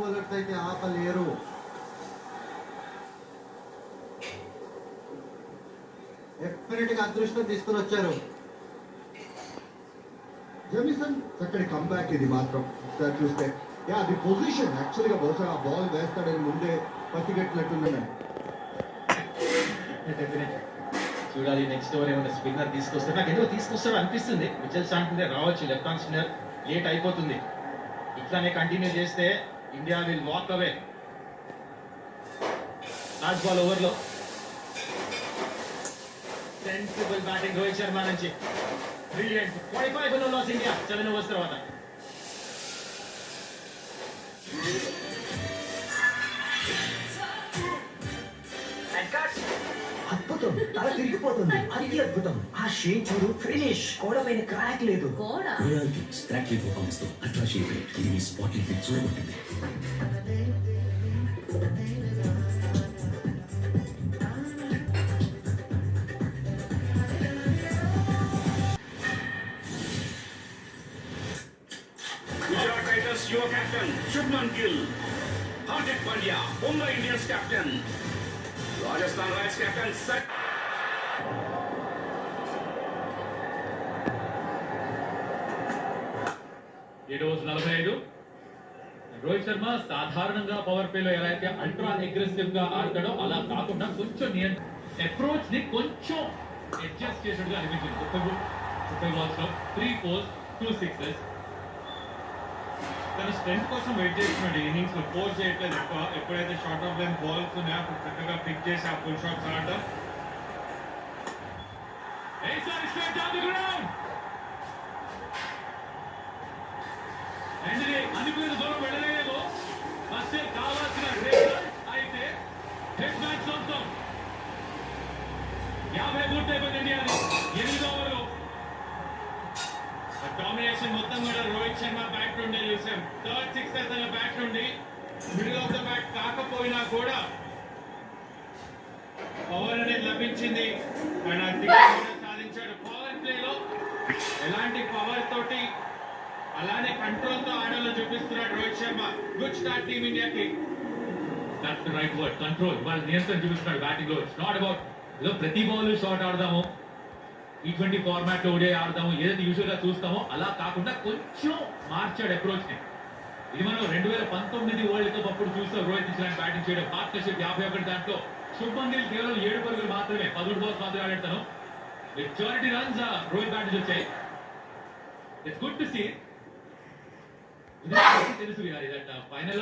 Bowlers అయితే ఆపలేరు. Definite గా అదృష్టం తీసుకుని వచ్చారు. జెమిసన్ చక్కటి కంబ్యాక్ ఇది మాత్రం చూస్తే. అది పొజిషన్ యాక్చువల్గా బహుశా ఆ బాల్ వేస్తాడని ముందే పసిగట్టినట్టున్నాను. చూడాలి నెక్స్ట్ ఓవర్ ఏమైనా స్పిన్నర్ తీసుకొస్తాడు. నాకు ఎందుకు తీసుకొస్తాడు అనిపిస్తుంది. మిచెల్ శాంట్నర్ రావచ్చు, లెఫ్ట్ ఆర్మ్ స్పిన్నర్. లేట్ అయిపోతుంది. ఇట్లానే కంటిన్యూ చేస్తే India will walk away. Last ball ఓవర్లో సెన్సిబుల్ బ్యాటింగ్ రోహిత్ శర్మ నుంచి. బ్రిలియంట్ 45 లాస్ ఇండియా 7 overs తర్వాత. అద్భుతం, తల తిరిగిపోతుంది. అది అద్భుతం. ఆ షేన్ చూడు, ఫినిష్ గోడపైన క్రాక్ లేదు. రాయల్ కిక్స్ క్రాక్ లేని పర్ఫార్మెన్స్ తో అల్ట్రా షేప్ ఇది మీ స్పాటింగ్ పిచ్ చూడగొట్టింది. Gujarat Titans युवा captain Shubman Gill, Hardik Pandya Mumbai Indians captain, Rajasthan Royals captain Rohit Sharma సాధారణంగా పవర్ ప్లేలో ఎలా అయితే అల్ట్రా అగ్రెసివ్ గా ఆడతాడో అలా కాకుండా కొంచెం అప్రోచ్ ని కొంచెం అడ్జస్ట్ చేసినట్టుగా అనిపించింది. 30 balls లో 3 4s 2 6s. తన స్ట్రెంత్ కోసం వెయిట్ చేస్తున్నాడు. ఇన్నింగ్స్ లో ఫోర్స్ చేయట్లేదు ఎక్కువ. ఎప్పుడైతే షార్ట్ ఆఫ్ లైన్ బాల్స్ ఉన్నాయో అప్పుడు చక్కగా పిక్ చేసి ఆ ఫుల్ షాట్స్ ఆడటం. అనుకున్న దూరం వెళ్ళలేదు. ఫస్ట్ కావాల్సిన అయితే హెడ్ మ్యాచ్ సొంతం 50 పూర్తయిపోయింది ఇండియాది 8వ ఓవర్లో. డామినేషన్ మొత్తం కూడా రోహిత్ శర్మ బ్యాట్ నుండి చూసాం. థర్డ్ సిక్సర్ తన బ్యాట్ నుండి మిడిల్ ఆఫ్ ద బ్యాట్ కాకపోయినా కూడా పవర్ అనేది లభించింది. ఆయన సాధించాడు. పవర్ ప్లేలో ఎలాంటి పవర్ తోటి అలానే కంట్రోల్ తో ఆడాలని చూపిస్తున్నాడు Rohit Sharma. Good start team ఇండియాకి. That's the right word, control. వాళ్ళు నియంత్రణ చూపిస్తున్నాడు బ్యాటింగ్ లో. ఇట్స్ నాట్ అబౌట్ ఏదో ప్రతి బాల్ షాట్ ఆడదాము, T20 ఫార్మాట్ లో ఓడే ఆడదాము, ఏదైతే యూజువల్ గా చూస్తామో అలా కాకుండా కొంచెం మార్చాడు అప్రోచ్ ని. ఇది మనం 2019 వరల్డ్ కప్ అప్పుడు చూస్తాం రోహిత్ ఇలాంటి బ్యాటింగ్ చేయడం. పార్ట్నర్షిప్ 51 దాంట్లో శుభ్మన్ గిల్ కేవలం 7 పరుగులు మాత్రమే, 13 balls మాత్రమే ఆడాడు. మెజారిటీ రన్స్ రోహిత్ బ్యాట్ నుంచి వచ్చాయి. It's good to see. తెలుసు ఫైనల్